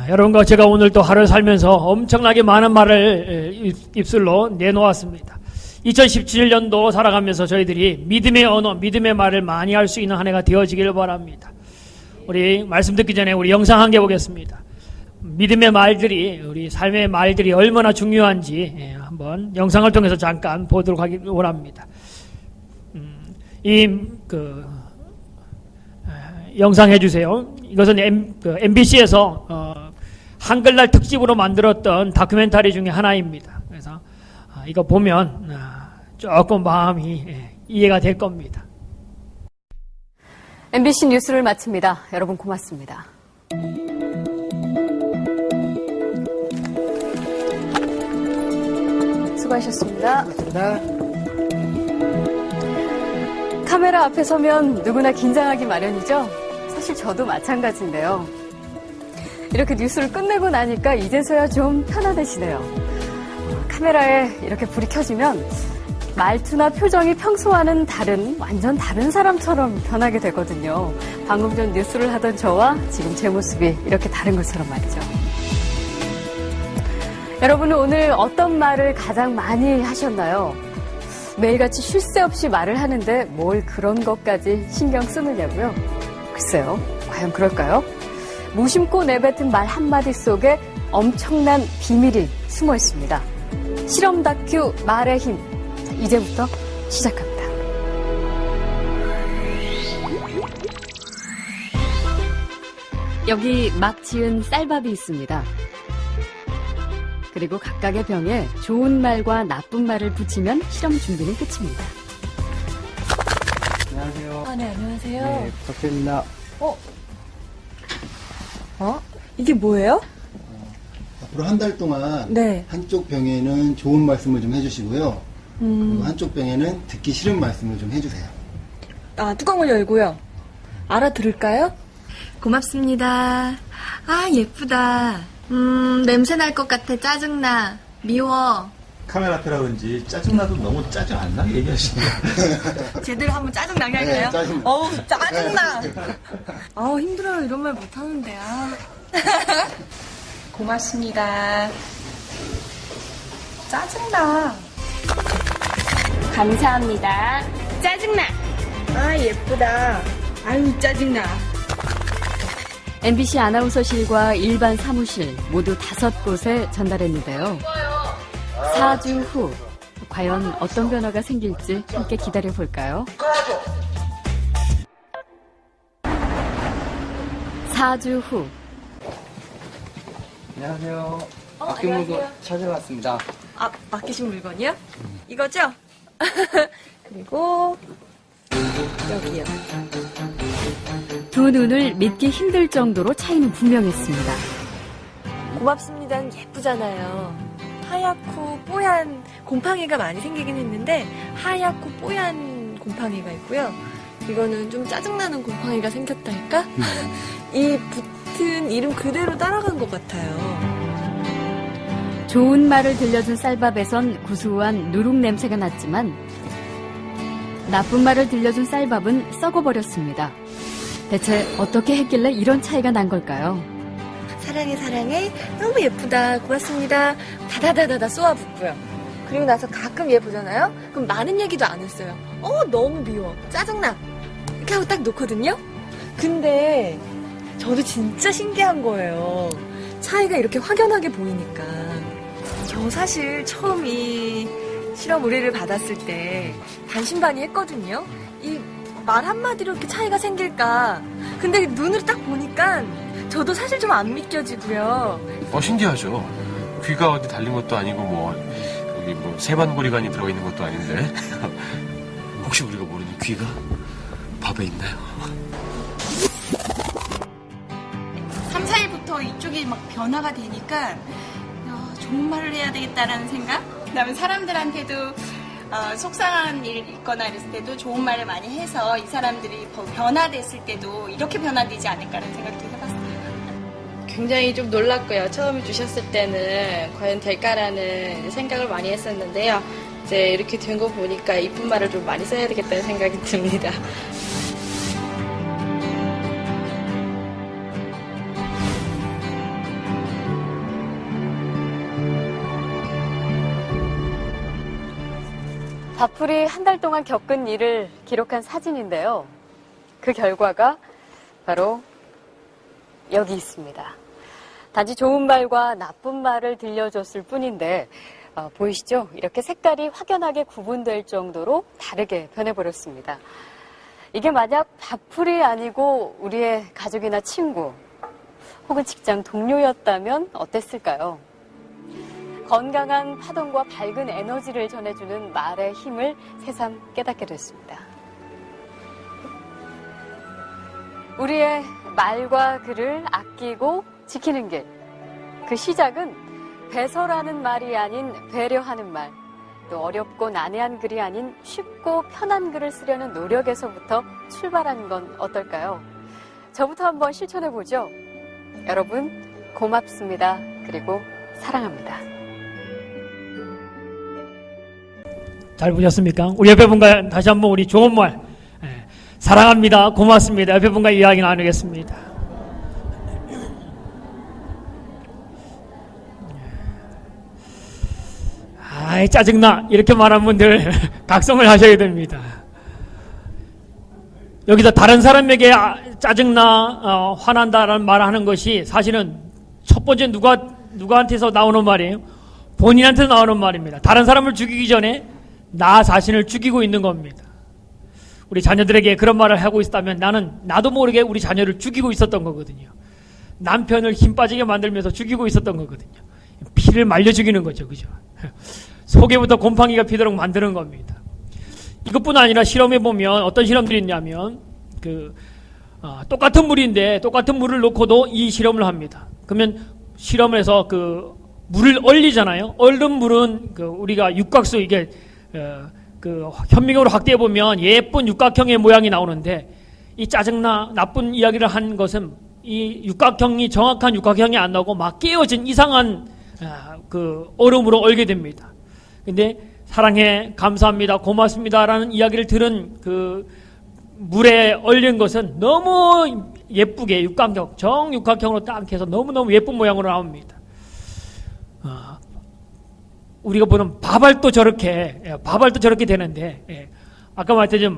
여러분과 제가 오늘 또 하루를 살면서 엄청나게 많은 말을 입술로 내놓았습니다. 2017년도 살아가면서 저희들이 믿음의 언어, 믿음의 말을 많이 할 수 있는 한 해가 되어지길 바랍니다. 우리 말씀 듣기 전에 우리 영상 한 개 보겠습니다. 믿음의 말들이, 우리 삶의 말들이 얼마나 중요한지 한번 영상을 통해서 잠깐 보도록 하기 원합니다. 영상 해주세요. 이것은 MBC에서 한글날 특집으로 만들었던 다큐멘터리 중에 하나입니다. 그래서 이거 보면 조금 마음이 이해가 될 겁니다. MBC 뉴스를 마칩니다. 여러분 고맙습니다. 수고하셨습니다. 고맙습니다. 카메라 앞에 서면 누구나 긴장하기 마련이죠. 사실 저도 마찬가지인데요. 이렇게 뉴스를 끝내고 나니까 이제서야 좀 편안해지네요. 카메라에 이렇게 불이 켜지면 말투나 표정이 평소와는 완전 다른 사람처럼 변하게 되거든요. 방금 전 뉴스를 하던 저와 지금 제 모습이 이렇게 다른 것처럼 말이죠. 여러분은 오늘 어떤 말을 가장 많이 하셨나요? 매일같이 쉴 새 없이 말을 하는데 뭘 그런 것까지 신경 쓰느냐고요? 글쎄요, 과연 그럴까요? 무심코 내뱉은 말 한마디 속에 엄청난 비밀이 숨어 있습니다. 실험 다큐 말의 힘. 자, 이제부터 시작합니다. 여기 막 지은 쌀밥이 있습니다. 그리고 각각의 병에 좋은 말과 나쁜 말을 붙이면 실험 준비는 끝입니다. 안녕하세요. 네, 안녕하세요. 네, 부탁드립니다. 이게 뭐예요? 앞으로 한 달 동안 네. 한쪽 병에는 좋은 말씀을 좀 해주시고요. 그리고 한쪽 병에는 듣기 싫은 말씀을 좀 해주세요. 뚜껑을 열고요. 알아들을까요? 고맙습니다. 예쁘다. 냄새 날 것 같아. 짜증나. 미워. 카메라 앞이라든지 짜증나도 너무 짜증 안 나게 얘기하시네요. 제대로 한번 짜증 나게 할까요? 짜증나. 어우, 짜증나. 힘들어요. 이런 말 못하는데. 고맙습니다. 짜증나. 감사합니다. 짜증나. 예쁘다. 아유, 짜증나. MBC 아나운서실과 일반 사무실 모두 5곳에 전달했는데요. 4주 후 과연 어떤 변화가 생길지 함께 기다려볼까요? 4주 후. 안녕하세요. 맡긴 물건 찾아왔습니다. 맡기신 물건이요? 이거죠? 그리고 여기요. 두 눈을 믿기 힘들 정도로 차이는 분명했습니다. 고맙습니다는 예쁘잖아요. 하얗고 뽀얀 곰팡이가 많이 생기긴 했는데 하얗고 뽀얀 곰팡이가 있고요. 이거는 좀 짜증나는 곰팡이가 생겼다 할까? 이 붙은 이름 그대로 따라간 것 같아요. 좋은 말을 들려준 쌀밥에선 구수한 누룩 냄새가 났지만 나쁜 말을 들려준 쌀밥은 썩어버렸습니다. 대체 어떻게 했길래 이런 차이가 난 걸까요? 사랑해 사랑해 너무 예쁘다 고맙습니다 다다다다다 쏘아붙고요. 그리고 나서 가끔 얘 보잖아요. 그럼 많은 얘기도 안 했어요. 너무 미워 짜증나 이렇게 하고 딱 놓거든요. 근데 저도 진짜 신기한 거예요. 차이가 이렇게 확연하게 보이니까. 저 사실 처음 이 실험 의뢰를 받았을 때 반신반의했거든요. 이 말 한마디로 이렇게 차이가 생길까. 근데 눈으로 딱 보니까 저도 사실 좀 안 믿겨지고요. 신기하죠. 귀가 어디 달린 것도 아니고 여기 세반고리관이 들어가 있는 것도 아닌데 혹시 우리가 모르는 귀가 밥에 있나요? 3, 4일부터 이쪽이 막 변화가 되니까 좋은 말을 해야 되겠다라는 생각? 그다음에 사람들한테도 속상한 일 있거나 이랬을 때도 좋은 말을 많이 해서 이 사람들이 변화됐을 때도 이렇게 변화되지 않을까라는 생각도 해봤어요. 굉장히 좀 놀랐고요. 처음에 주셨을 때는 과연 될까라는 생각을 많이 했었는데요. 이제 이렇게 된 거 보니까 이쁜 말을 좀 많이 써야 되겠다는 생각이 듭니다. 밥풀이 한 달 동안 겪은 일을 기록한 사진인데요. 그 결과가 바로 여기 있습니다. 단지 좋은 말과 나쁜 말을 들려줬을 뿐인데 보이시죠? 이렇게 색깔이 확연하게 구분될 정도로 다르게 변해버렸습니다. 이게 만약 밥풀이 아니고 우리의 가족이나 친구 혹은 직장 동료였다면 어땠을까요? 건강한 파동과 밝은 에너지를 전해주는 말의 힘을 새삼 깨닫게 됐습니다. 우리의 말과 글을 아끼고 지키는 길. 그 시작은 배설하는 말이 아닌 배려하는 말, 또 어렵고 난해한 글이 아닌 쉽고 편한 글을 쓰려는 노력에서부터 출발하는 건 어떨까요? 저부터 한번 실천해보죠. 여러분, 고맙습니다. 그리고 사랑합니다. 잘 보셨습니까? 우리 옆에 분과 다시 한번 우리 좋은 말, 사랑합니다. 고맙습니다. 옆에 분과 이야기 나누겠습니다. 아이, 짜증나. 이렇게 말한 분들 각성을 하셔야 됩니다. 여기서 다른 사람에게 짜증나, 화난다라는 말을 하는 것이 사실은 첫 번째 누구한테서 나오는 말이에요? 본인한테 나오는 말입니다. 다른 사람을 죽이기 전에 나 자신을 죽이고 있는 겁니다. 우리 자녀들에게 그런 말을 하고 있다면 나도 모르게 우리 자녀를 죽이고 있었던 거거든요. 남편을 힘 빠지게 만들면서 죽이고 있었던 거거든요. 피를 말려 죽이는 거죠. 그죠? 속에부터 곰팡이가 피도록 만드는 겁니다. 이것뿐 아니라 실험해 보면 어떤 실험들이 있냐면 똑같은 물인데 똑같은 물을 놓고도 이 실험을 합니다. 그러면 실험을 해서 물을 얼리잖아요. 얼른 물은 우리가 육각수 이게 현미경으로 확대해 보면 예쁜 육각형의 모양이 나오는데 이 짜증나 나쁜 이야기를 한 것은 이 육각형이 정확한 육각형이 안 나오고 막 깨어진 이상한 얼음으로 얼게 됩니다. 근데 사랑해, 감사합니다, 고맙습니다라는 이야기를 들은 물에 얼린 것은 너무 예쁘게 정육각형으로 딱 해서 너무너무 예쁜 모양으로 나옵니다. 우리가 보는 밥알도 저렇게 되는데, 아까 말했듯이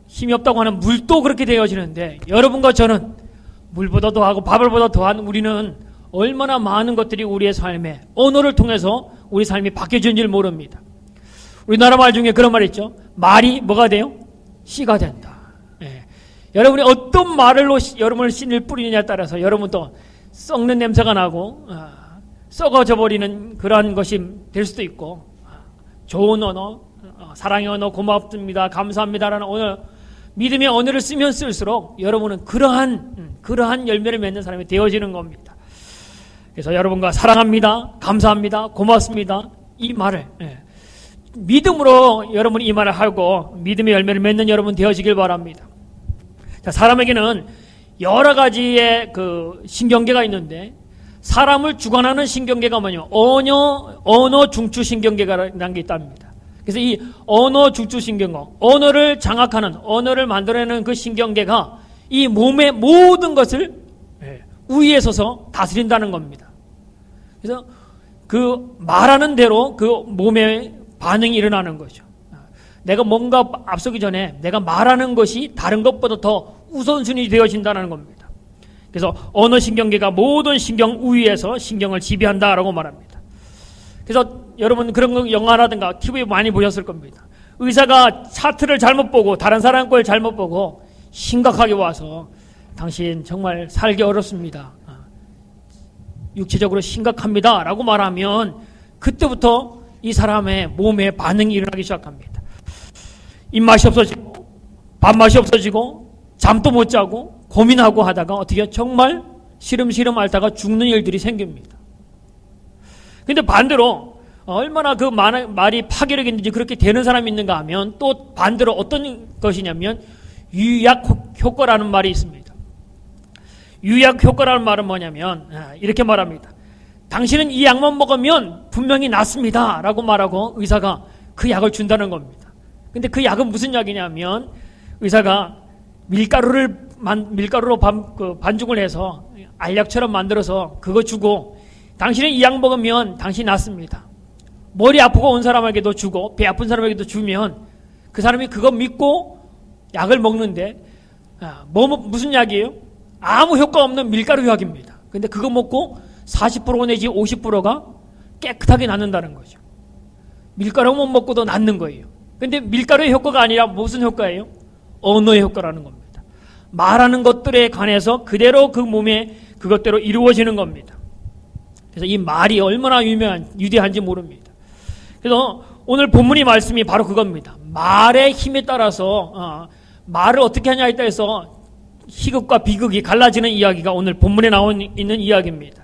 힘이 없다고 하는 물도 그렇게 되어지는데, 여러분과 저는 물보다 더하고 밥알보다 더한 우리는 얼마나 많은 것들이 우리의 삶에 언어를 통해서 우리 삶이 바뀌어지는지를 모릅니다. 우리나라 말 중에 그런 말이 있죠. 말이 뭐가 돼요? 씨가 된다. 여러분이 어떤 말로 여러분을 씨를 뿌리느냐에 따라서 여러분도 썩는 냄새가 나고 썩어져 버리는 그러한 것이 될 수도 있고, 좋은 언어, 사랑의 언어, 고맙습니다, 감사합니다라는 언어, 믿음의 언어를 쓰면 쓸수록 여러분은 그러한 열매를 맺는 사람이 되어지는 겁니다. 그래서 여러분과 사랑합니다, 감사합니다, 고맙습니다, 이 말을 믿음으로 여러분이 이 말을 하고 믿음의 열매를 맺는 여러분 되어지길 바랍니다. 자, 사람에게는 여러 가지의 신경계가 있는데, 사람을 주관하는 신경계가 뭐냐면 언어 중추 신경계라는 게 있답니다. 그래서 이 언어 중추 신경계, 언어를 장악하는, 언어를 만들어내는 그 신경계가 이 몸의 모든 것을 우위에 서서 다스린다는 겁니다. 그래서 말하는 대로 몸의 반응이 일어나는 거죠. 내가 뭔가 앞서기 전에 내가 말하는 것이 다른 것보다 더 우선순위 되어진다는 겁니다. 그래서 언어 신경계가 모든 신경 우위에서 신경을 지배한다라고 말합니다. 그래서 여러분 그런 거 영화라든가 TV에 많이 보셨을 겁니다. 의사가 차트를 잘못 보고 다른 사람 걸 잘못 보고 심각하게 와서 당신 정말 살기 어렵습니다, 육체적으로 심각합니다 라고 말하면 그때부터 이 사람의 몸에 반응이 일어나기 시작합니다. 입맛이 없어지고 밥맛이 없어지고 잠도 못 자고 고민하고 하다가 어떻게 정말 시름시름 앓다가 죽는 일들이 생깁니다. 근데 반대로 얼마나 말이 파괴력 있는지 그렇게 되는 사람이 있는가 하면 또 반대로 어떤 것이냐면 유약 효과라는 말이 있습니다. 유약 효과라는 말은 뭐냐면 이렇게 말합니다. 당신은 이 약만 먹으면 분명히 낫습니다 라고 말하고 의사가 그 약을 준다는 겁니다. 근데 그 약은 무슨 약이냐면 의사가 밀가루로 반죽을 해서 알약처럼 만들어서 그거 주고 당신은 이 약 먹으면 당신이 낫습니다. 머리 아프고 온 사람에게도 주고 배 아픈 사람에게도 주면 그 사람이 그거 믿고 약을 먹는데 무슨 약이에요? 아무 효과 없는 밀가루 약입니다. 근데 그거 먹고 40% 내지 50%가 깨끗하게 낫는다는 거죠. 밀가루만 먹고도 낫는 거예요. 근데 밀가루의 효과가 아니라 무슨 효과예요? 언어의 효과라는 겁니다. 말하는 것들에 관해서 그대로 그 몸에 그것대로 이루어지는 겁니다. 그래서 이 말이 얼마나 위대한지 모릅니다. 그래서 오늘 본문의 말씀이 바로 그겁니다. 말의 힘에 따라서 말을 어떻게 하냐에 따라서 희극과 비극이 갈라지는 이야기가 오늘 본문에 나와 있는 이야기입니다.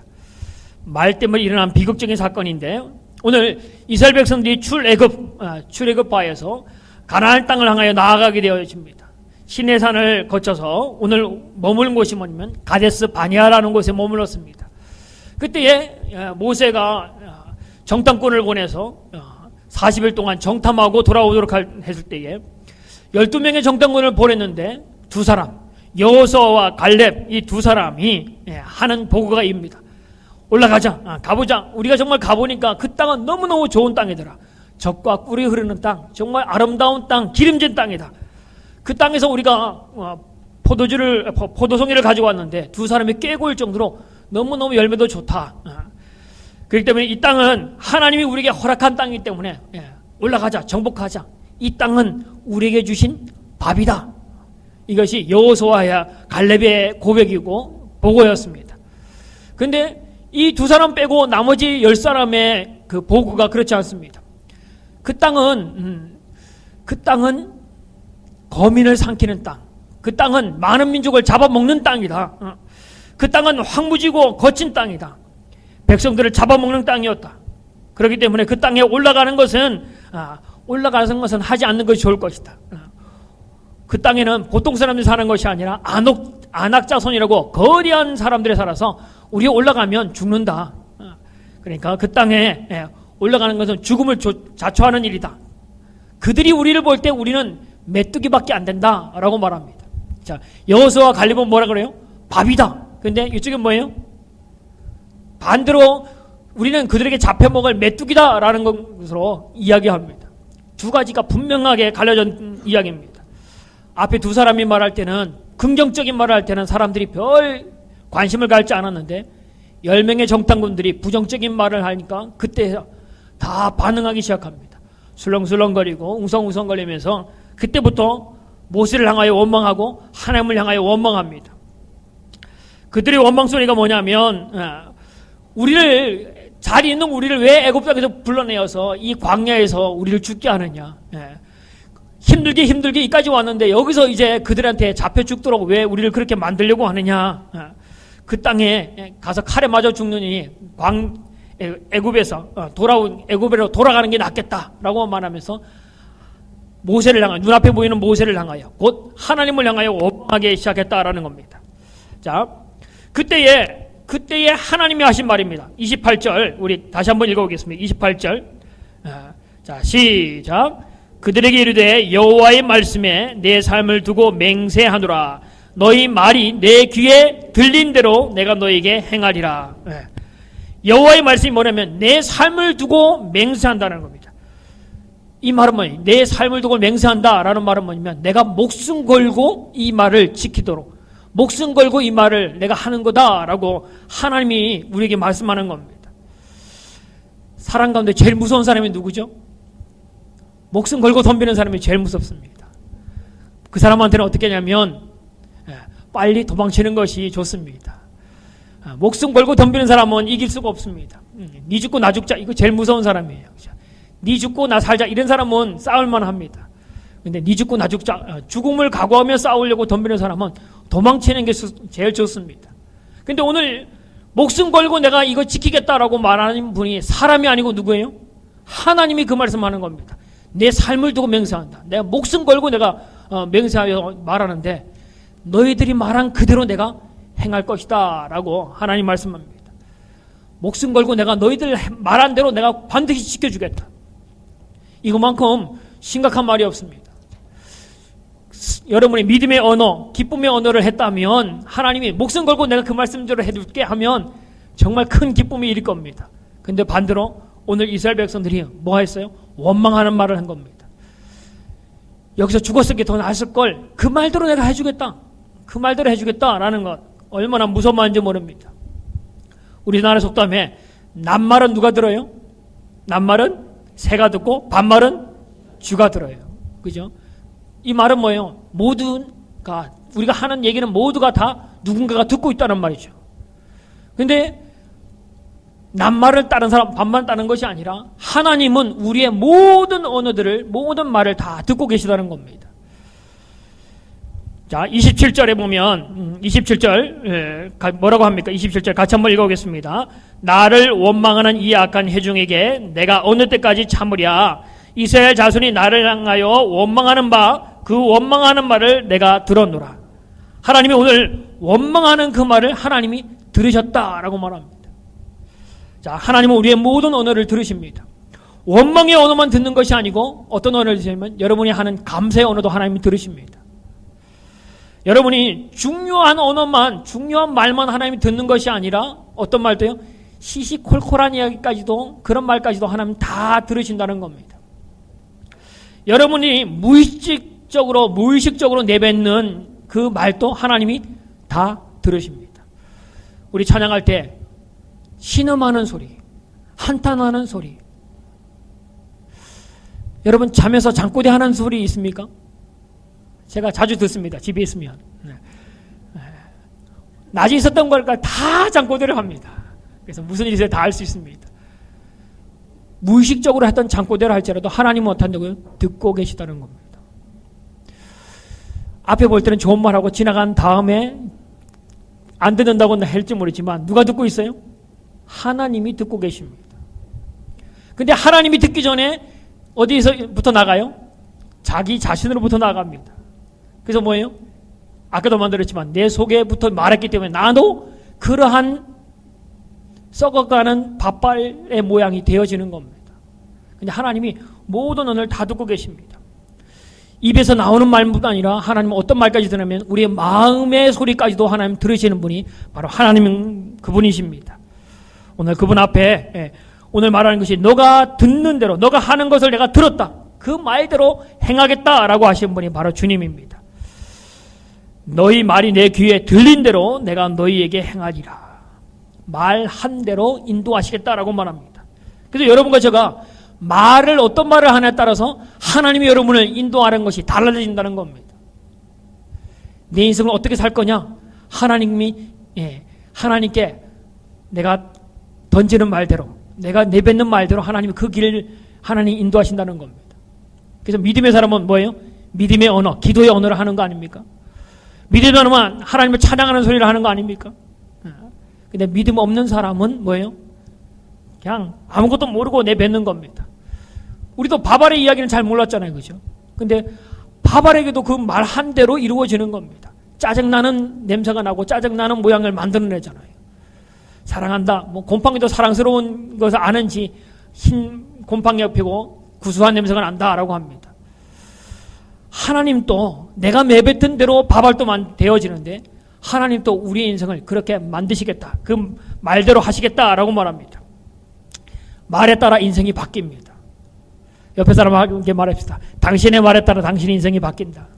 말 때문에 일어난 비극적인 사건인데 오늘 이스라엘 백성들이 출애굽바에서 가나안 땅을 향하여 나아가게 되어집니다. 시내산을 거쳐서 오늘 머무른 곳이 뭐냐면 가데스 바니아라는 곳에 머물렀습니다. 그때에 모세가 정탐꾼을 보내서 40일 동안 정탐하고 돌아오도록 했을 때에 12명의 정탐꾼을 보냈는데 두 사람, 여호수아와 갈렙 이 두 사람이 하는 보고가 입니다. 올라가자, 가보자. 우리가 정말 가보니까 그 땅은 너무너무 좋은 땅이더라. 젖과 꿀이 흐르는 땅, 정말 아름다운 땅, 기름진 땅이다. 그 땅에서 우리가 포도송이를 가져왔는데 두 사람이 깨고 올 정도로 너무너무 열매도 좋다. 그렇기 때문에 이 땅은 하나님이 우리에게 허락한 땅이기 때문에 올라가자, 정복하자. 이 땅은 우리에게 주신 밥이다. 이것이 여호수아와 갈렙의 고백이고 보고였습니다. 그런데 이 두 사람 빼고 나머지 10사람의 그 보고가 그렇지 않습니다. 그 땅은 거민을 삼키는 땅. 그 땅은 많은 민족을 잡아먹는 땅이다. 그 땅은 황무지고 거친 땅이다. 백성들을 잡아먹는 땅이었다. 그렇기 때문에 그 땅에 올라가는 것은 하지 않는 것이 좋을 것이다. 그 땅에는 보통 사람들이 사는 것이 아니라 안악자손이라고 거대한 사람들이 살아서 우리 올라가면 죽는다. 그러니까 그 땅에 올라가는 것은 죽음을 자초하는 일이다. 그들이 우리를 볼 때 우리는 메뚜기밖에 안 된다라고 말합니다. 자, 여호수아와 갈렙은 뭐라 그래요? 밥이다. 근데 이쪽은 뭐예요? 반대로 우리는 그들에게 잡혀먹을 메뚜기다라는 것으로 이야기합니다. 두 가지가 분명하게 갈려진 이야기입니다. 앞에 두 사람이 말할 때는 긍정적인 말을 할 때는 사람들이 별 관심을 갖지 않았는데 10명의 정탐꾼들이 부정적인 말을 하니까 그때 다 반응하기 시작합니다. 술렁술렁거리고 웅성웅성거리면서 그때부터 모세를 향하여 원망하고 하나님을 향하여 원망합니다. 그들의 원망 소리가 뭐냐면 자리 있는 우리를 왜 애굽 땅에서 불러내어서 이 광야에서 우리를 죽게 하느냐. 힘들게 이까지 왔는데 여기서 이제 그들한테 잡혀 죽도록 왜 우리를 그렇게 만들려고 하느냐. 그 땅에 가서 칼에 맞아 죽느니 애굽에서 애굽으로 돌아가는 게 낫겠다라고 말하면서 모세를 향하여, 눈앞에 보이는 모세를 향하여 곧 하나님을 향하여 원망하기 시작했다라는 겁니다. 자, 그때에 하나님이 하신 말입니다. 28절 우리 다시 한번 읽어보겠습니다. 28절 자, 시작. 그들에게 이르되 여호와의 말씀에 내 삶을 두고 맹세하노라. 너희 말이 내 귀에 들린 대로 내가 너에게 행하리라. 여호와의 말씀이 뭐냐면 내 삶을 두고 맹세한다는 겁니다. 이 말은 뭐예요? 내 삶을 두고 맹세한다라는 말은 뭐냐면 내가 목숨 걸고 이 말을 지키도록 목숨 걸고 이 말을 내가 하는 거다라고 하나님이 우리에게 말씀하는 겁니다. 사람 가운데 제일 무서운 사람이 누구죠? 목숨 걸고 덤비는 사람이 제일 무섭습니다. 그 사람한테는 어떻게 하냐면 빨리 도망치는 것이 좋습니다. 목숨 걸고 덤비는 사람은 이길 수가 없습니다. 니 죽고 나 죽자 이거 제일 무서운 사람이에요. 니 죽고 나 살자 이런 사람은 싸울만 합니다. 근데 니 죽고 나 죽자 죽음을 각오하며 싸우려고 덤비는 사람은 도망치는 게 제일 좋습니다. 근데 오늘 목숨 걸고 내가 이거 지키겠다라고 말하는 분이 사람이 아니고 누구예요? 하나님이 그 말씀하는 겁니다. 내 삶을 두고 맹세한다. 내가 목숨 걸고 내가 맹세하여 말하는데 너희들이 말한 그대로 내가 행할 것이다 라고 하나님 말씀합니다. 목숨 걸고 내가 너희들 말한 대로 내가 반드시 지켜주겠다. 이것만큼 심각한 말이 없습니다. 여러분이 믿음의 언어, 기쁨의 언어를 했다면 하나님이 목숨 걸고 내가 그 말씀대로 해줄게 하면 정말 큰 기쁨이 일 겁니다. 근데 반대로 오늘 이스라엘 백성들이 뭐 했어요? 원망하는 말을 한 겁니다. 여기서 죽었을 게 더 나았을 걸. 그 말대로 내가 해주겠다. 그 말대로 해주겠다라는 것. 얼마나 무서운 말인지 모릅니다. 우리나라 속담에 낱말은 누가 들어요? 낱말은 새가 듣고 반말은 쥐가 들어요. 그죠? 이 말은 뭐예요? 모두가, 우리가 하는 얘기는 모두가 다 누군가가 듣고 있다는 말이죠. 근데 낱말을 따른 사람, 반말 따른 것이 아니라 하나님은 우리의 모든 언어들을, 모든 말을 다 듣고 계시다는 겁니다. 자, 27절에 보면 27절 뭐라고 합니까? 27절 같이 한번 읽어보겠습니다. 나를 원망하는 이 악한 회중에게 내가 어느 때까지 참으랴. 이스라엘 자손이 나를 향하여 원망하는 바 그 원망하는 말을 내가 들었노라. 하나님이 오늘 원망하는 그 말을 하나님이 들으셨다라고 말합니다. 자, 하나님은 우리의 모든 언어를 들으십니다. 원망의 언어만 듣는 것이 아니고 어떤 언어를 들으시면 여러분이 하는 감사의 언어도 하나님이 들으십니다. 여러분이 중요한 언어만, 중요한 말만 하나님이 듣는 것이 아니라 어떤 말도요? 시시콜콜한 이야기까지도, 그런 말까지도 하나님 다 들으신다는 겁니다. 여러분이 무의식적으로 내뱉는 그 말도 하나님이 다 들으십니다. 우리 찬양할 때 신음하는 소리, 한탄하는 소리. 여러분 잠에서 잠꼬대 하는 소리 있습니까? 제가 자주 듣습니다. 집에 있으면. 낮에 있었던 걸까 다 잠꼬대를 합니다. 그래서 무슨 일이 있어야 다 알 수 있습니다. 무의식적으로 했던 잠꼬대를 할지라도 하나님은 못한다고요? 듣고 계시다는 겁니다. 앞에 볼 때는 좋은 말하고 지나간 다음에 안 듣는다고 할지 모르지만 누가 듣고 있어요? 하나님이 듣고 계십니다. 근데 하나님이 듣기 전에 어디서부터 나가요? 자기 자신으로부터 나갑니다. 그래서 뭐예요? 아까도 만들었지만 내 속에부터 말했기 때문에 나도 그러한 썩어가는 밥발의 모양이 되어지는 겁니다. 근데 하나님이 모든 언어를 다 듣고 계십니다. 입에서 나오는 말뿐 아니라 하나님은 어떤 말까지 들으면 우리의 마음의 소리까지도 하나님 들으시는 분이 바로 하나님 그분이십니다. 오늘 그분 앞에 오늘 말하는 것이 너가 듣는 대로 너가 하는 것을 내가 들었다. 그 말대로 행하겠다라고 하신 분이 바로 주님입니다. 너희 말이 내 귀에 들린 대로 내가 너희에게 행하리라. 말한 대로 인도하시겠다라고 말합니다. 그래서 여러분과 제가 말을 어떤 말을 하냐에 따라서 하나님이 여러분을 인도하는 것이 달라진다는 겁니다. 내 인생을 어떻게 살 거냐? 하나님께 내가 던지는 말대로, 내가 내뱉는 말대로 하나님이 그 길을 하나님 인도하신다는 겁니다. 그래서 믿음의 사람은 뭐예요? 믿음의 언어, 기도의 언어를 하는 거 아닙니까? 믿음의 언어만 하나님을 찬양하는 소리를 하는 거 아닙니까? 근데 믿음 없는 사람은 뭐예요? 그냥 아무것도 모르고 내뱉는 겁니다. 우리도 바발의 이야기는 잘 몰랐잖아요. 그죠? 근데 바발에게도 그 말 한 대로 이루어지는 겁니다. 짜증나는 냄새가 나고 짜증나는 모양을 만들어내잖아요. 사랑한다. 뭐 곰팡이도 사랑스러운 것을 아는지 흰 곰팡이 옆이고 구수한 냄새가 난다라고 합니다. 하나님도 내가 내뱉은 대로 바발도 되어지는데 하나님도 우리의 인생을 그렇게 만드시겠다. 그 말대로 하시겠다라고 말합니다. 말에 따라 인생이 바뀝니다. 옆에 사람에게 말합시다. 당신의 말에 따라 당신의 인생이 바뀐다.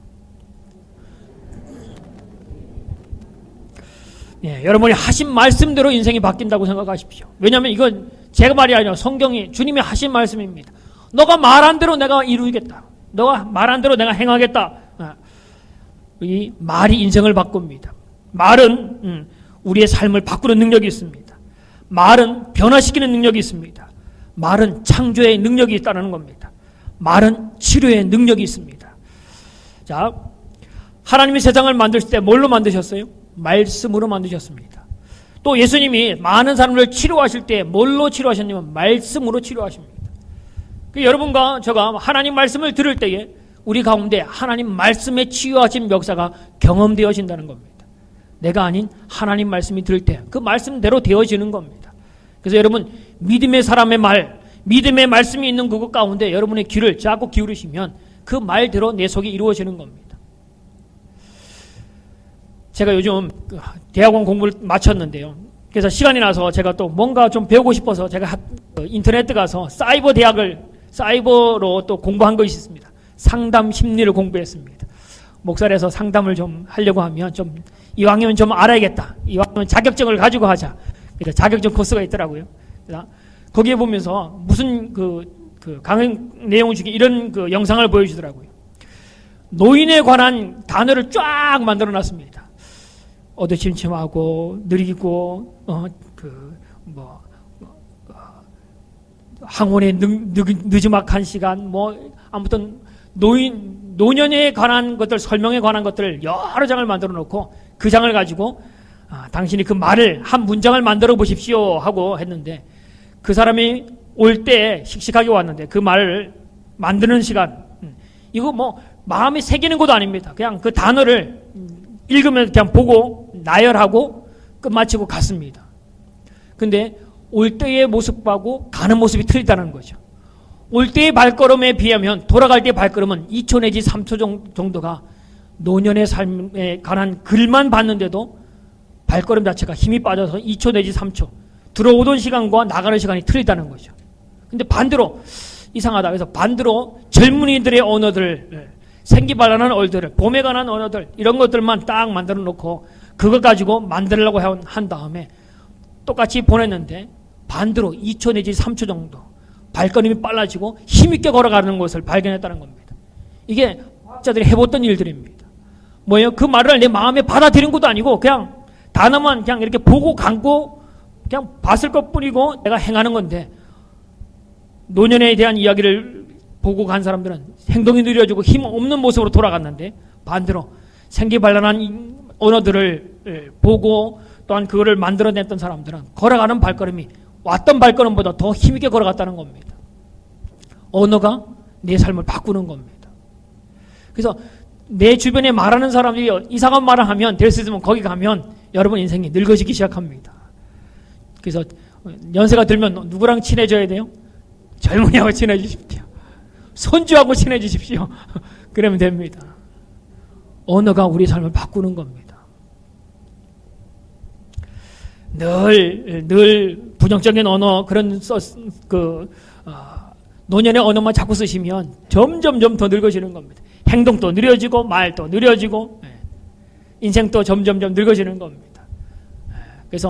여러분이 하신 말씀대로 인생이 바뀐다고 생각하십시오. 왜냐하면 이건 제가 말이 아니라 성경이 주님이 하신 말씀입니다. 너가 말한 대로 내가 이루겠다. 너가 말한 대로 내가 행하겠다. 이 말이 인생을 바꿉니다. 말은 우리의 삶을 바꾸는 능력이 있습니다. 말은 변화시키는 능력이 있습니다. 말은 창조의 능력이 있다는 겁니다. 말은 치료의 능력이 있습니다. 자, 하나님이 세상을 만드실 때 뭘로 만드셨어요? 말씀으로 만드셨습니다. 또 예수님이 많은 사람을 치료하실 때 뭘로 치료하셨냐면 말씀으로 치료하십니다. 여러분과 제가 하나님 말씀을 들을 때에 우리 가운데 하나님 말씀에 치유하신 역사가 경험되어진다는 겁니다. 내가 아닌 하나님 말씀이 들을 때 그 말씀대로 되어지는 겁니다. 그래서 여러분 믿음의 사람의 말, 믿음의 말씀이 있는 그것 가운데 여러분의 귀를 자꾸 기울이시면 그 말대로 내 속에 이루어지는 겁니다. 제가 요즘 대학원 공부를 마쳤는데요. 그래서 시간이 나서 제가 또 뭔가 좀 배우고 싶어서 제가 인터넷 가서 사이버로 또 공부한 것이 있습니다. 상담 심리를 공부했습니다. 목살에서 상담을 좀 하려고 하면 좀 이왕이면 좀 알아야겠다. 이왕이면 자격증을 가지고 하자. 그래서 자격증 코스가 있더라고요. 그래서 거기에 보면서 무슨 그 강의 내용 중에 이런 그 영상을 보여주더라고요. 노인에 관한 단어를 쫙 만들어 놨습니다. 어두침침하고 느리고 항원의 느지막한 시간 아무튼 노년에 관한 것들 설명에 관한 것들을 여러 장을 만들어 놓고 그 장을 가지고 당신이 그 말을 한 문장을 만들어 보십시오 하고 했는데 그 사람이 올 때 씩씩하게 왔는데 그 말을 만드는 시간 이거 마음에 새기는 것도 아닙니다. 그냥 그 단어를 읽으면 그냥 보고 나열하고 끝마치고 갔습니다. 근데 올 때의 모습하고 가는 모습이 틀리다는 거죠. 올 때의 발걸음에 비하면 돌아갈 때의 발걸음은 2초 내지 3초 정도가 노년의 삶에 관한 글만 봤는데도 발걸음 자체가 힘이 빠져서 2초 내지 3초 들어오던 시간과 나가는 시간이 틀리다는 거죠. 근데 반대로 이상하다. 그래서 반대로 젊은이들의 언어들, 생기발랄한 언어들, 봄에 관한 언어들 이런 것들만 딱 만들어 놓고 그거 가지고 만들려고 한 다음에 똑같이 보냈는데 반대로 2초 내지 3초 정도 발걸음이 빨라지고 힘있게 걸어가는 것을 발견했다는 겁니다. 이게 과학자들이 해봤던 일들입니다. 뭐예요? 그 말을 내 마음에 받아들인 것도 아니고 그냥 단어만 그냥 이렇게 보고 감고 그냥 봤을 것 뿐이고 내가 행하는 건데 노년에 대한 이야기를 보고 간 사람들은 행동이 느려지고 힘 없는 모습으로 돌아갔는데 반대로 생기발랄한 언어들을 보고 또한 그거를 만들어냈던 사람들은 걸어가는 발걸음이 왔던 발걸음보다 더 힘있게 걸어갔다는 겁니다. 언어가 내 삶을 바꾸는 겁니다. 그래서 내 주변에 말하는 사람들이 이상한 말을 하면 될 수 있으면 거기 가면 여러분 인생이 늙어지기 시작합니다. 그래서 연세가 들면 누구랑 친해져야 돼요? 젊은이하고 친해지십시오. 손주하고 친해지십시오. 그러면 됩니다. 언어가 우리 삶을 바꾸는 겁니다. 늘 부정적인 언어 그런 노년의 언어만 자꾸 쓰시면 점점점 더 늙어지는 겁니다. 행동도 느려지고 말도 느려지고 인생도 점점점 늙어지는 겁니다. 그래서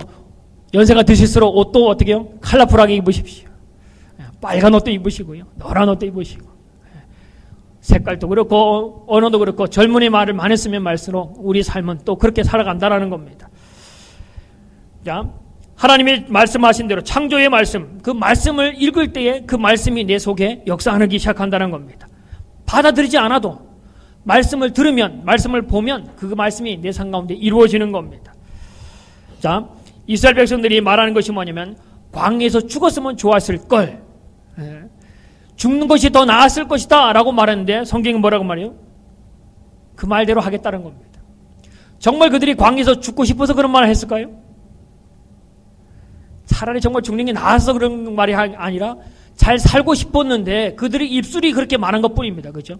연세가 드실수록 옷도 어떻게 해요? 컬러풀하게 입으십시오. 빨간 옷도 입으시고요. 노란 옷도 입으시고 색깔도 그렇고 언어도 그렇고 젊은이 말을 많이 쓰면 말수록 우리 삶은 또 그렇게 살아간다라는 겁니다. 자, 하나님이 말씀하신 대로 창조의 말씀, 그 말씀을 읽을 때에 그 말씀이 내 속에 역사하기 시작한다는 겁니다. 받아들이지 않아도 말씀을 들으면, 말씀을 보면 그 말씀이 내 삶 가운데 이루어지는 겁니다. 자, 이스라엘 백성들이 말하는 것이 뭐냐면 광야에서 죽었으면 좋았을 걸, 죽는 것이 더 나았을 것이다 라고 말했는데 성경은 뭐라고 말해요? 그 말대로 하겠다는 겁니다. 정말 그들이 광야에서 죽고 싶어서 그런 말을 했을까요? 차라리 정말 죽는 게 나아서 그런 말이 아니라 잘 살고 싶었는데 그들의 입술이 그렇게 말한 것 뿐입니다. 그죠?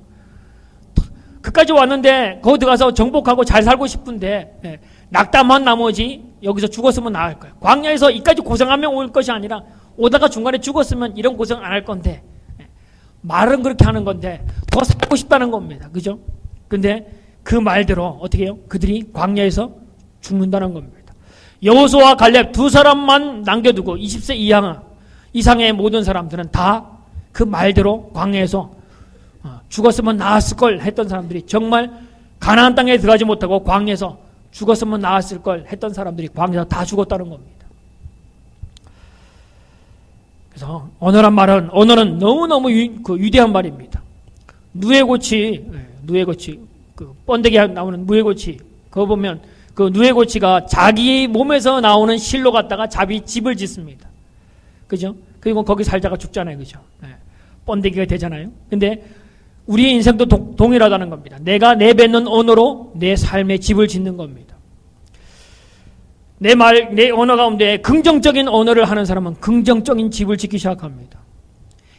그까지 왔는데 거기 들어가서 정복하고 잘 살고 싶은데 낙담한 나머지 여기서 죽었으면 나을 거예요. 광야에서 이까지 고생하면 올 것이 아니라 오다가 중간에 죽었으면 이런 고생 안 할 건데 말은 그렇게 하는 건데 더 살고 싶다는 겁니다. 그죠? 근데 그 말대로 어떻게 해요? 그들이 광야에서 죽는다는 겁니다. 여호수아와 갈렙 두 사람만 남겨두고 20세 이상의 모든 사람들은 다 그 말대로 광야에서 죽었으면 나았을 걸 했던 사람들이 정말 가나안 땅에 들어가지 못하고 광야에서 죽었으면 나았을 걸 했던 사람들이 광야에서 다 죽었다는 겁니다. 그래서 언어는 너무너무 위대한 말입니다. 누에고치 그 번데기 나오는 누에고치 그거 보면 그 누에고치가 자기 몸에서 나오는 실로 갖다가 집을 짓습니다. 그죠? 그리고 거기 살다가 죽잖아요. 그죠? 번데기가 되잖아요. 근데 우리의 인생도 동일하다는 겁니다. 내가 내뱉는 언어로 내 삶의 집을 짓는 겁니다. 내 언어 가운데 긍정적인 언어를 하는 사람은 긍정적인 집을 짓기 시작합니다.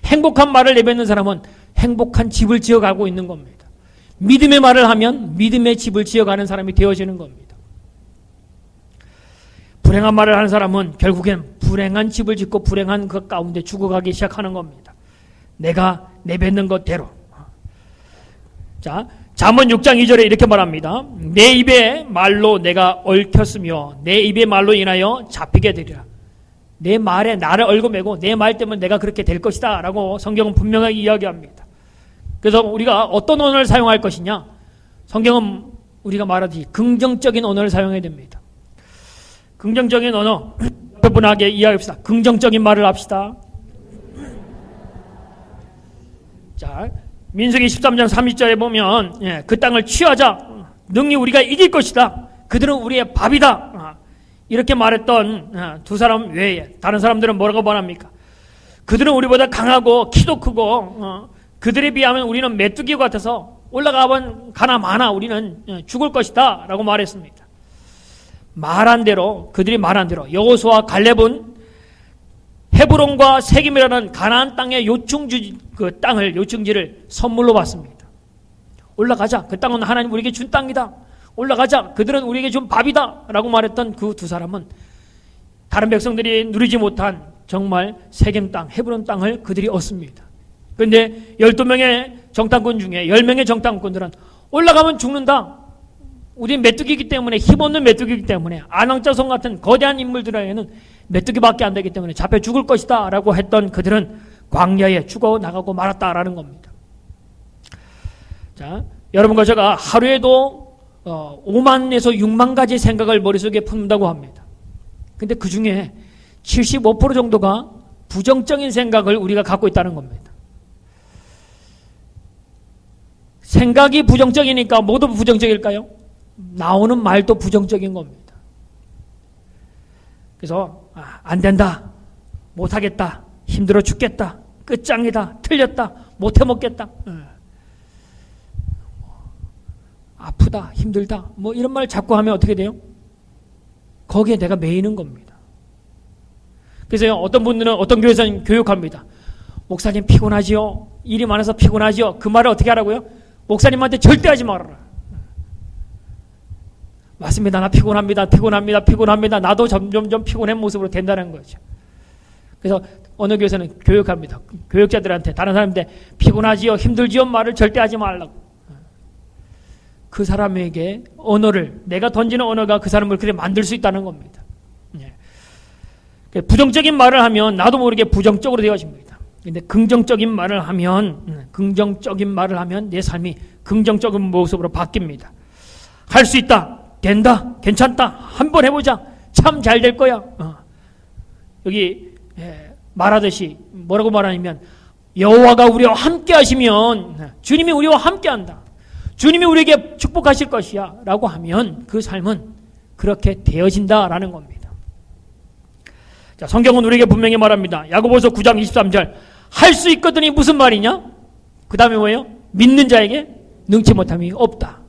행복한 말을 내뱉는 사람은 행복한 집을 지어가고 있는 겁니다. 믿음의 말을 하면 믿음의 집을 지어가는 사람이 되어지는 겁니다. 불행한 말을 하는 사람은 결국엔 불행한 집을 짓고 불행한 것 가운데 죽어가기 시작하는 겁니다. 내가 내뱉는 것대로. 자, 잠언 6장 2절에 이렇게 말합니다. 내 입의 말로 내가 얽혔으며 내 입의 말로 인하여 잡히게 되리라. 내 말에 나를 얽어매고 내 말 때문에 내가 그렇게 될 것이다 라고 성경은 분명하게 이야기합니다. 그래서 우리가 어떤 언어를 사용할 것이냐, 성경은 우리가 말하듯이 긍정적인 언어를 사용해야 됩니다. 긍정적인 언어, 분하게 이야기합시다. 긍정적인 말을 합시다. 자, 민수기 13장 30절에 보면 그 땅을 취하자, 능히 우리가 이길 것이다, 그들은 우리의 밥이다, 이렇게 말했던 두 사람 외에 다른 사람들은 뭐라고 말합니까? 그들은 우리보다 강하고 키도 크고 그들에 비하면 우리는 메뚜기 같아서 올라가면 가나 마나 우리는 죽을 것이다 라고 말했습니다. 말한 대로, 그들이 말한 대로 여호수아와 갈렙은 헤브론과 세겜이라는 가나안 땅의 그 땅을, 요충지를 선물로 받습니다. 올라가자, 그 땅은 하나님 우리에게 준 땅이다, 올라가자, 그들은 우리에게 준 밥이다 라고 말했던 그 두 사람은 다른 백성들이 누리지 못한 정말 세겜 땅, 헤브론 땅을 그들이 얻습니다. 그런데 12명의 정탐꾼 중에 10명의 정탐꾼들은 올라가면 죽는다, 우리 메뚜기이기 때문에, 힘없는 메뚜기이기 때문에, 아낭자손 같은 거대한 인물들에게는 메뚜기밖에 안 되기 때문에 잡혀 죽을 것이다 라고 했던 그들은 광야에 죽어나가고 말았다라는 겁니다. 자, 여러분과 제가 하루에도 5만에서 6만 가지 생각을 머릿속에 품는다고 합니다. 근데 그 중에 75% 정도가 부정적인 생각을 우리가 갖고 있다는 겁니다. 생각이 부정적이니까 모두 부정적일까요? 나오는 말도 부정적인 겁니다. 그래서 안 된다, 못하겠다, 힘들어 죽겠다, 끝장이다, 틀렸다, 못해 먹겠다, 아프다, 힘들다, 뭐 이런 말 자꾸 하면 어떻게 돼요? 거기에 내가 매이는 겁니다. 그래서 어떤 분들은, 어떤 교회에서는 교육합니다. 목사님 피곤하지요? 일이 많아서 피곤하지요? 그 말을 어떻게 하라고요? 목사님한테 절대 하지 말아라. 맞습니다. 나 피곤합니다. 나도 점점 피곤한 모습으로 된다는 거죠. 그래서 어느 교회에서는 교육합니다. 교육자들한테, 다른 사람한테 피곤하지요, 힘들지요 말을 절대 하지 말라고. 그 사람에게 언어를, 내가 던지는 언어가 그 사람을 그렇게 만들 수 있다는 겁니다. 부정적인 말을 하면 나도 모르게 부정적으로 되어집니다. 근데 긍정적인 말을 하면 내 삶이 긍정적인 모습으로 바뀝니다. 할 수 있다, 된다, 괜찮다, 한번 해보자, 참 잘 될 거야. 여기 말하듯이 뭐라고 말하냐면, 여호와가 우리와 함께 하시면 주님이 우리와 함께 한다, 주님이 우리에게 축복하실 것이야 라고 하면 그 삶은 그렇게 되어진다라는 겁니다. 자, 성경은 우리에게 분명히 말합니다. 야고보서 9장 23절, 할 수 있거든이 무슨 말이냐? 그 다음에 뭐예요? 믿는 자에게 능치 못함이 없다.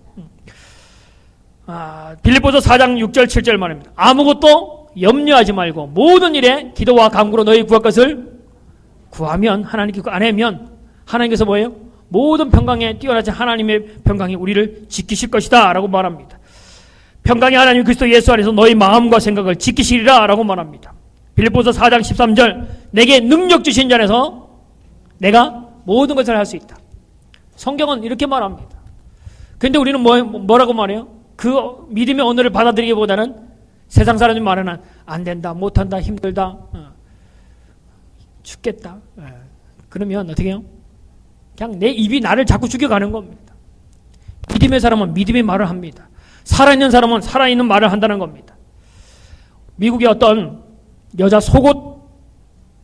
빌립보서 4장 6절 7절 말입니다. 아무것도 염려하지 말고 모든 일에 기도와 간구로 너희 구할 것을 구하면, 하나님께 안 하면 하나님께서 뭐예요? 모든 평강에 뛰어나신 하나님의 평강이 우리를 지키실 것이다 라고 말합니다. 평강의 하나님 그리스도 예수 안에서 너희 마음과 생각을 지키시리라 라고 말합니다. 빌립보서 4장 13절, 내게 능력 주신 자에서 내가 모든 것을 할 수 있다. 성경은 이렇게 말합니다. 그런데 우리는 뭐라고 말해요? 그 믿음의 언어를 받아들이기보다는 세상 사람들이 말하는 안 된다, 못한다, 힘들다, 죽겠다. 그러면 어떻게 해요? 그냥 내 입이 나를 자꾸 죽여가는 겁니다. 믿음의 사람은 믿음의 말을 합니다. 살아있는 사람은 살아있는 말을 한다는 겁니다. 미국의 어떤 여자 속옷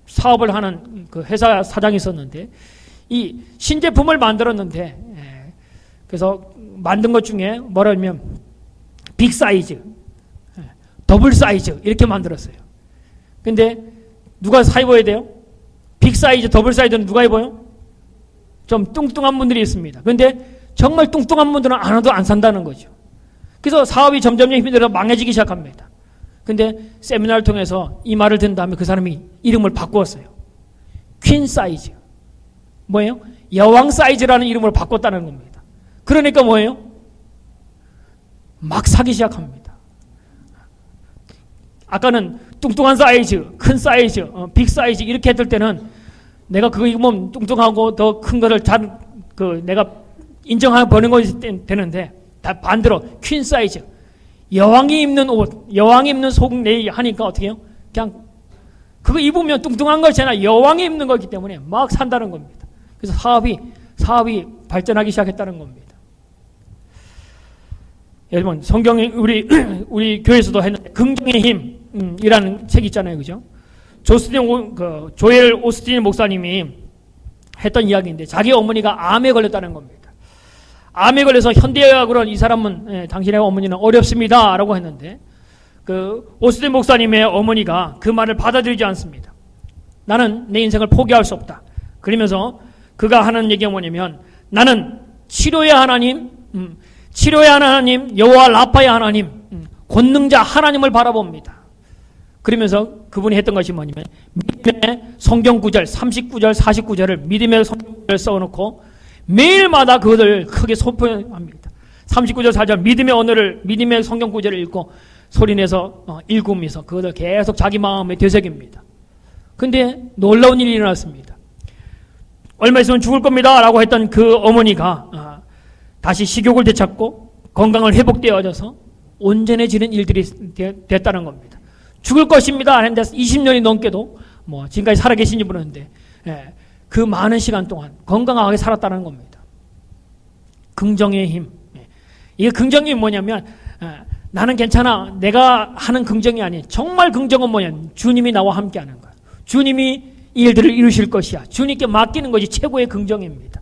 사업을 하는 그 회사 사장이 있었는데, 이 신제품을 만들었는데, 그래서 만든 것 중에 뭐라면 빅 사이즈, 더블 사이즈 이렇게 만들었어요. 근데 누가 사 입어야 돼요? 빅 사이즈, 더블 사이즈는 누가 입어요? 좀 뚱뚱한 분들이 있습니다. 그런데 정말 뚱뚱한 분들은 안 와도 안 산다는 거죠. 그래서 사업이 점점 힘이 들어 망해지기 시작합니다. 근데 세미나를 통해서 이 말을 듣는 다음에 그 사람이 이름을 바꾸었어요. 퀸 사이즈. 뭐예요? 여왕 사이즈라는 이름을 바꿨다는 겁니다. 그러니까 뭐예요? 막 사기 시작합니다. 아까는 뚱뚱한 사이즈, 큰 사이즈, 빅 사이즈 이렇게 했을 때는 내가 그거 입으면 뚱뚱하고 더 큰 거를 내가 인정하고 버는 것이 되는데 다 반대로 퀸 사이즈 여왕이 입는 옷, 여왕이 입는 속 내이 하니까 어떻게 해요? 그냥 그거 입으면 뚱뚱한 거잖아. 여왕이 입는 거기 때문에 막 산다는 겁니다. 그래서 사업이 발전하기 시작했다는 겁니다. 여러분, 성경에 우리 교회에서도 했는데 긍정의 힘이라는 책 있잖아요, 그죠? 조엘 오스틴 목사님이 했던 이야기인데 자기 어머니가 암에 걸렸다는 겁니다. 암에 걸려서 현대의학으로는 이 사람은 당신의 어머니는 어렵습니다라고 했는데 그 오스틴 목사님의 어머니가 그 말을 받아들이지 않습니다. 나는 내 인생을 포기할 수 없다. 그러면서 그가 하는 얘기가 뭐냐면 나는 치료의 하나님, 여호와 라파의 하나님, 권능자 하나님을 바라봅니다. 그러면서 그분이 했던 것이 뭐냐면 믿음의 성경 구절 39절 49절을 믿음의 성경 구절을 써놓고 매일마다 그것을 크게 선포합니다. 39절 4절 믿음의 성경 구절을 읽고 소리내서 읽으면서 그것을 계속 자기 마음에 되새깁니다. 근데 놀라운 일이 일어났습니다. 얼마 있으면 죽을 겁니다 라고 했던 그 어머니가 다시 식욕을 되찾고 건강을 회복되어져서 온전해지는 일들이 됐다는 겁니다. 죽을 것입니다 했는데 20년이 넘게도 지금까지 살아계신지 모르는데 그 많은 시간 동안 건강하게 살았다는 겁니다. 긍정의 힘. 이게 긍정의 힘이 뭐냐면 나는 괜찮아. 내가 하는 긍정이 아닌 정말 긍정은 뭐냐면 주님이 나와 함께하는 거야. 주님이 이 일들을 이루실 것이야. 주님께 맡기는 것이 최고의 긍정입니다.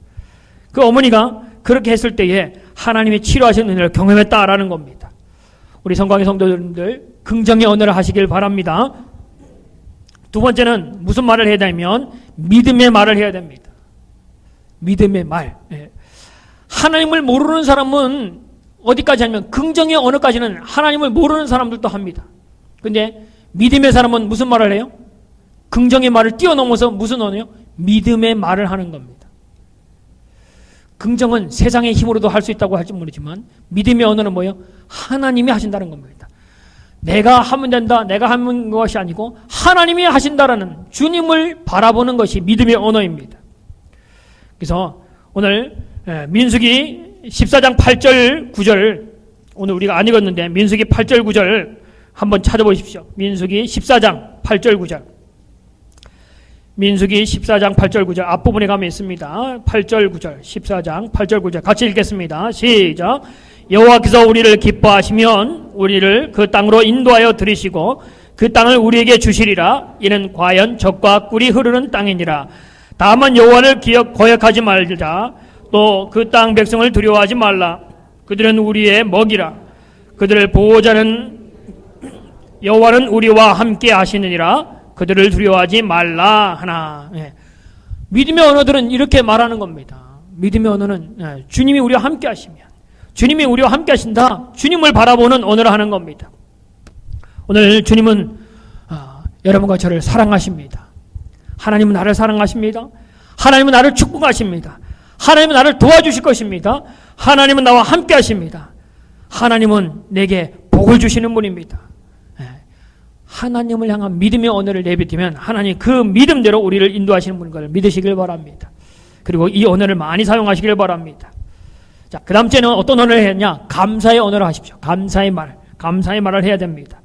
그 어머니가 그렇게 했을 때에 하나님이 치료하시는 은혜를 경험했다라는 겁니다. 우리 성광의 성도님들 긍정의 언어를 하시길 바랍니다. 두 번째는 무슨 말을 해야 되냐면 믿음의 말을 해야 됩니다. 믿음의 말. 하나님을 모르는 사람은 어디까지 하냐면 긍정의 언어까지는 하나님을 모르는 사람들도 합니다. 근데 믿음의 사람은 무슨 말을 해요? 긍정의 말을 뛰어넘어서 무슨 언어요? 믿음의 말을 하는 겁니다. 긍정은 세상의 힘으로도 할 수 있다고 할지 모르지만 믿음의 언어는 뭐예요? 하나님이 하신다는 겁니다. 내가 하면 된다, 내가 하는 것이 아니고 하나님이 하신다라는 주님을 바라보는 것이 믿음의 언어입니다. 그래서 오늘 민수기 14장 8절 9절 오늘 우리가 안 읽었는데 민수기 8절 9절 한번 찾아보십시오. 민수기 14장 8절 9절 민수기 14장 8절 9절 앞부분에 가면 있습니다. 8절 9절 14장 8절 9절 같이 읽겠습니다. 시작. 여호와께서 우리를 기뻐하시면 우리를 그 땅으로 인도하여 들이시고 그 땅을 우리에게 주시리라. 이는 과연 젖과 꿀이 흐르는 땅이니라. 다만 여호와를 거역하지 말자. 또 그 땅 백성을 두려워하지 말라. 그들은 우리의 먹이라. 그들을 보호자는 여호와는 우리와 함께 하시느니라. 그들을 두려워하지 말라 하나. 믿음의 언어들은 이렇게 말하는 겁니다. 믿음의 언어는 주님이 우리와 함께 하시면 주님이 우리와 함께 하신다. 주님을 바라보는 언어를 하는 겁니다. 오늘 주님은 여러분과 저를 사랑하십니다. 하나님은 나를 사랑하십니다. 하나님은 나를 축복하십니다. 하나님은 나를 도와주실 것입니다. 하나님은 나와 함께 하십니다. 하나님은 내게 복을 주시는 분입니다. 하나님을 향한 믿음의 언어를 내뱉으면 하나님 그 믿음대로 우리를 인도하시는 분인 걸 믿으시길 바랍니다. 그리고 이 언어를 많이 사용하시길 바랍니다. 자, 그 다음 주에는 어떤 언어를 했냐? 감사의 언어를 하십시오. 감사의 말을 해야 됩니다.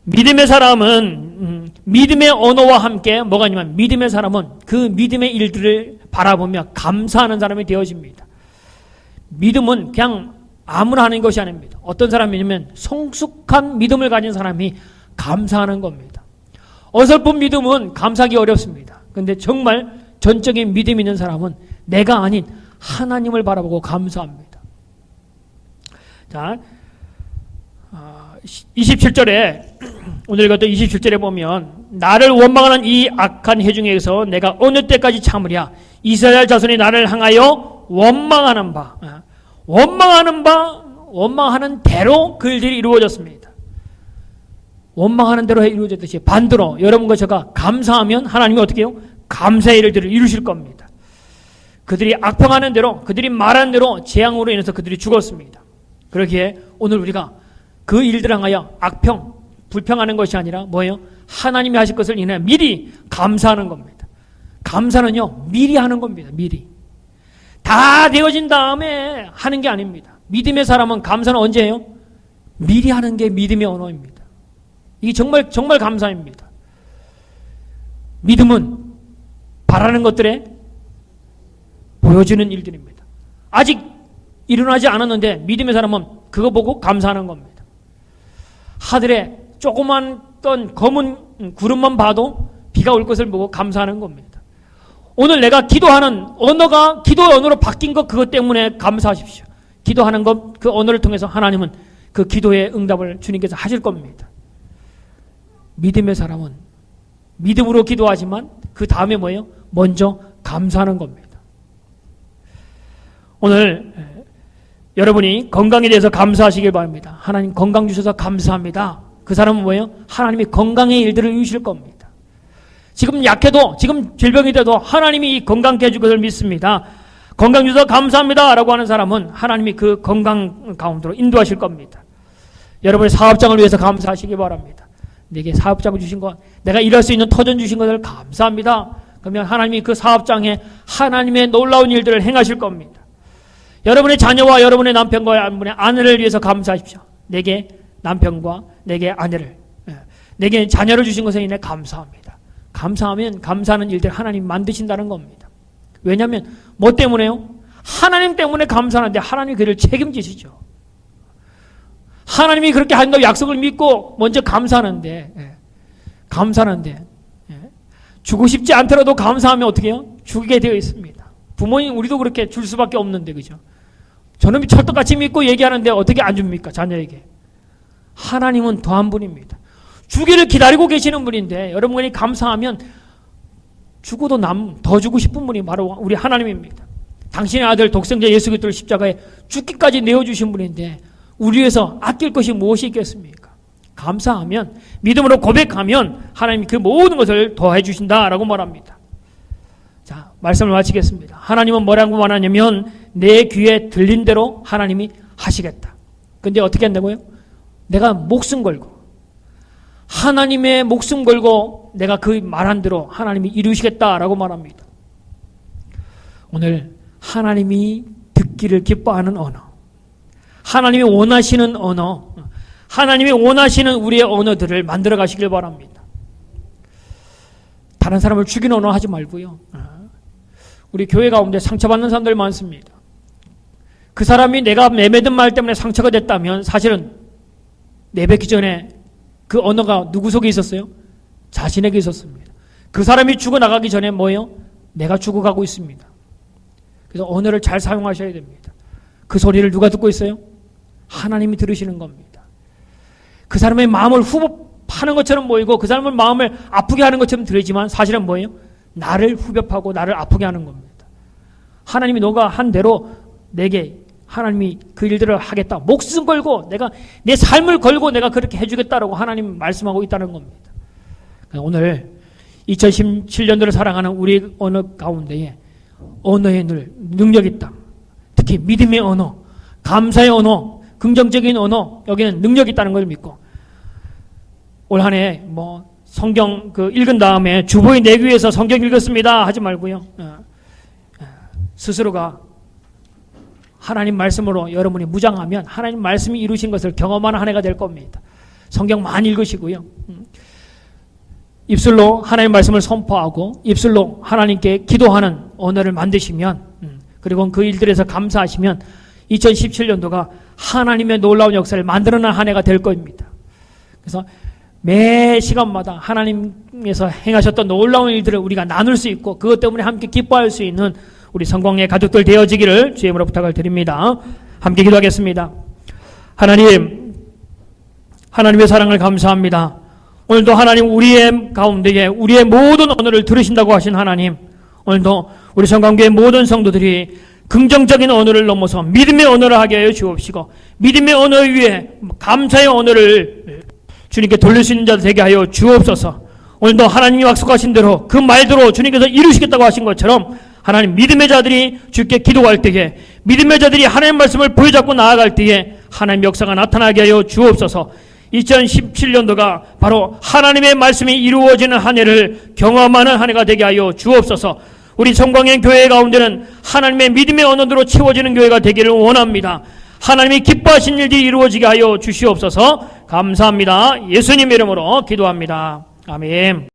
믿음의 사람은 믿음의 언어와 함께 뭐가 있냐면 믿음의 사람은 그 믿음의 일들을 바라보며 감사하는 사람이 되어집니다. 믿음은 그냥 아무나 하는 것이 아닙니다. 어떤 사람이냐면 성숙한 믿음을 가진 사람이 감사하는 겁니다. 어설픈 믿음은 감사하기 어렵습니다. 그런데 정말 전적인 믿음 있는 사람은 내가 아닌 하나님을 바라보고 감사합니다. 자, 27절에 오늘 읽었던 27절에 보면 나를 원망하는 이 악한 해중에서 내가 어느 때까지 참으랴. 이스라엘 자손이 나를 향하여 원망하는 대로 그 일들이 이루어졌습니다. 원망하는 대로 이루어졌듯이 반대로 여러분과 제가 감사하면 하나님이 어떻게 해요? 감사의 일들을 이루실 겁니다. 그들이 악평하는 대로 그들이 말하는 대로 재앙으로 인해서 그들이 죽었습니다. 그렇기에 오늘 우리가 그 일들을 향하여 악평, 불평하는 것이 아니라 뭐예요? 하나님이 하실 것을 인해 미리 감사하는 겁니다. 감사는요 미리 하는 겁니다. 미리. 다 되어진 다음에 하는 게 아닙니다. 믿음의 사람은 감사는 언제 해요? 미리 하는 게 믿음의 언어입니다. 이게 정말 감사입니다. 믿음은 바라는 것들에 보여지는 일들입니다. 아직 일어나지 않았는데 믿음의 사람은 그거 보고 감사하는 겁니다. 하늘에 조그만 어떤 검은 구름만 봐도 비가 올 것을 보고 감사하는 겁니다. 오늘 내가 기도하는 언어가 기도의 언어로 바뀐 것 그것 때문에 감사하십시오. 기도하는 것 그 언어를 통해서 하나님은 그 기도의 응답을 주님께서 하실 겁니다. 믿음의 사람은 믿음으로 기도하지만 그 다음에 뭐예요? 먼저 감사하는 겁니다. 오늘 여러분이 건강에 대해서 감사하시길 바랍니다. 하나님 건강 주셔서 감사합니다. 그 사람은 뭐예요? 하나님이 건강의 일들을 이루실 겁니다. 지금 약해도 지금 질병이 돼도 하나님이 이 건강케 해줄 것을 믿습니다. 건강 주셔서 감사합니다 라고 하는 사람은 하나님이 그 건강 가운데로 인도하실 겁니다. 여러분의 사업장을 위해서 감사하시기 바랍니다. 내게 사업장을 주신 것, 내가 일할 수 있는 터전 주신 것을 감사합니다. 그러면 하나님이 그 사업장에 하나님의 놀라운 일들을 행하실 겁니다. 여러분의 자녀와 여러분의 남편과 여러분의 아내를 위해서 감사하십시오. 내게 남편과 내게 아내를, 내게 자녀를 주신 것에 인해 감사합니다. 감사하면 감사하는 일들 하나님 만드신다는 겁니다. 왜냐하면 뭐 때문에요? 하나님 때문에 감사하는데 하나님이 그를 책임지시죠. 하나님이 그렇게 한다고 약속을 믿고 먼저 감사하는데 주고 싶지 않더라도 감사하면 어떻게 해요? 주게 되어 있습니다. 부모님 우리도 그렇게 줄 수밖에 없는데 그죠? 저놈이 철떡같이 믿고 얘기하는데 어떻게 안 줍니까? 자녀에게. 하나님은 더한 분입니다. 주기를 기다리고 계시는 분인데 여러분이 감사하면 주고도 더 주고 싶은 분이 바로 우리 하나님입니다. 당신의 아들 독생자 예수 그리스도를 십자가에 죽기까지 내어주신 분인데 우리 위해서 아낄 것이 무엇이 있겠습니까? 감사하면 믿음으로 고백하면 하나님이 그 모든 것을 더해 주신다라고 말합니다. 자, 말씀을 마치겠습니다. 하나님은 뭐라고 말하냐면 내 귀에 들린 대로 하나님이 하시겠다. 근데 어떻게 한다고요? 내가 목숨 걸고 하나님의 목숨 걸고 내가 그 말한 대로 하나님이 이루시겠다라고 말합니다. 오늘 하나님이 듣기를 기뻐하는 언어, 하나님이 원하시는 언어, 하나님이 원하시는 우리의 언어들을 만들어 가시길 바랍니다. 다른 사람을 죽이는 언어 하지 말고요. 우리 교회 가운데 상처받는 사람들 많습니다. 그 사람이 내가 내뱉은 말 때문에 상처가 됐다면 사실은 내뱉기 전에 그 언어가 누구 속에 있었어요? 자신에게 있었습니다. 그 사람이 죽어나가기 전에 뭐예요? 내가 죽어가고 있습니다. 그래서 언어를 잘 사용하셔야 됩니다. 그 소리를 누가 듣고 있어요? 하나님이 들으시는 겁니다. 그 사람의 마음을 후벼파는 것처럼 보이고 그 사람의 마음을 아프게 하는 것처럼 들리지만 사실은 뭐예요? 나를 후벼파고 나를 아프게 하는 겁니다. 하나님이 너가 한 대로 내게 하나님이 그 일들을 하겠다. 목숨 걸고 내가 내 삶을 걸고 내가 그렇게 해주겠다라고 하나님 말씀하고 있다는 겁니다. 오늘 2017년도를 사랑하는 우리 언어 가운데에 언어의 능력이 있다. 특히 믿음의 언어, 감사의 언어, 긍정적인 언어, 여기는 능력이 있다는 걸 믿고 올 한 해 성경 읽은 다음에 주보에 내기 위해서 성경 읽었습니다 하지 말고요. 스스로가 하나님 말씀으로 여러분이 무장하면 하나님 말씀이 이루신 것을 경험하는 한 해가 될 겁니다. 성경 많이 읽으시고요. 입술로 하나님 말씀을 선포하고 입술로 하나님께 기도하는 언어를 만드시면 그리고 그 일들에서 감사하시면 2017년도가 하나님의 놀라운 역사를 만들어낸 한 해가 될 겁니다. 그래서 매 시간마다 하나님께서 행하셨던 놀라운 일들을 우리가 나눌 수 있고 그것 때문에 함께 기뻐할 수 있는 우리 성광의 가족들 되어지기를 주의 이름으로 부탁을 드립니다. 함께 기도하겠습니다. 하나님의 사랑을 감사합니다. 오늘도 하나님 우리의 가운데에 우리의 모든 언어를 들으신다고 하신 하나님, 오늘도 우리 성광교의 모든 성도들이 긍정적인 언어를 넘어서 믿음의 언어를 하게 하여 주옵시고 믿음의 언어 위에 감사의 언어를 주님께 돌릴 수 있는 자 되게 하여 주옵소서. 오늘도 하나님이 약속하신 대로 그 말대로 주님께서 이루시겠다고 하신 것처럼 하나님 믿음의 자들이 주께 기도할 때에 믿음의 자들이 하나님의 말씀을 보여잡고 나아갈 때에 하나님의 역사가 나타나게 하여 주옵소서. 2017년도가 바로 하나님의 말씀이 이루어지는 한 해를 경험하는 한 해가 되게 하여 주옵소서. 우리 성광행 교회 가운데는 하나님의 믿음의 언어로 채워지는 교회가 되기를 원합니다. 하나님이 기뻐하신 일들이 이루어지게 하여 주시옵소서. 감사합니다. 예수님 이름으로 기도합니다. 아멘.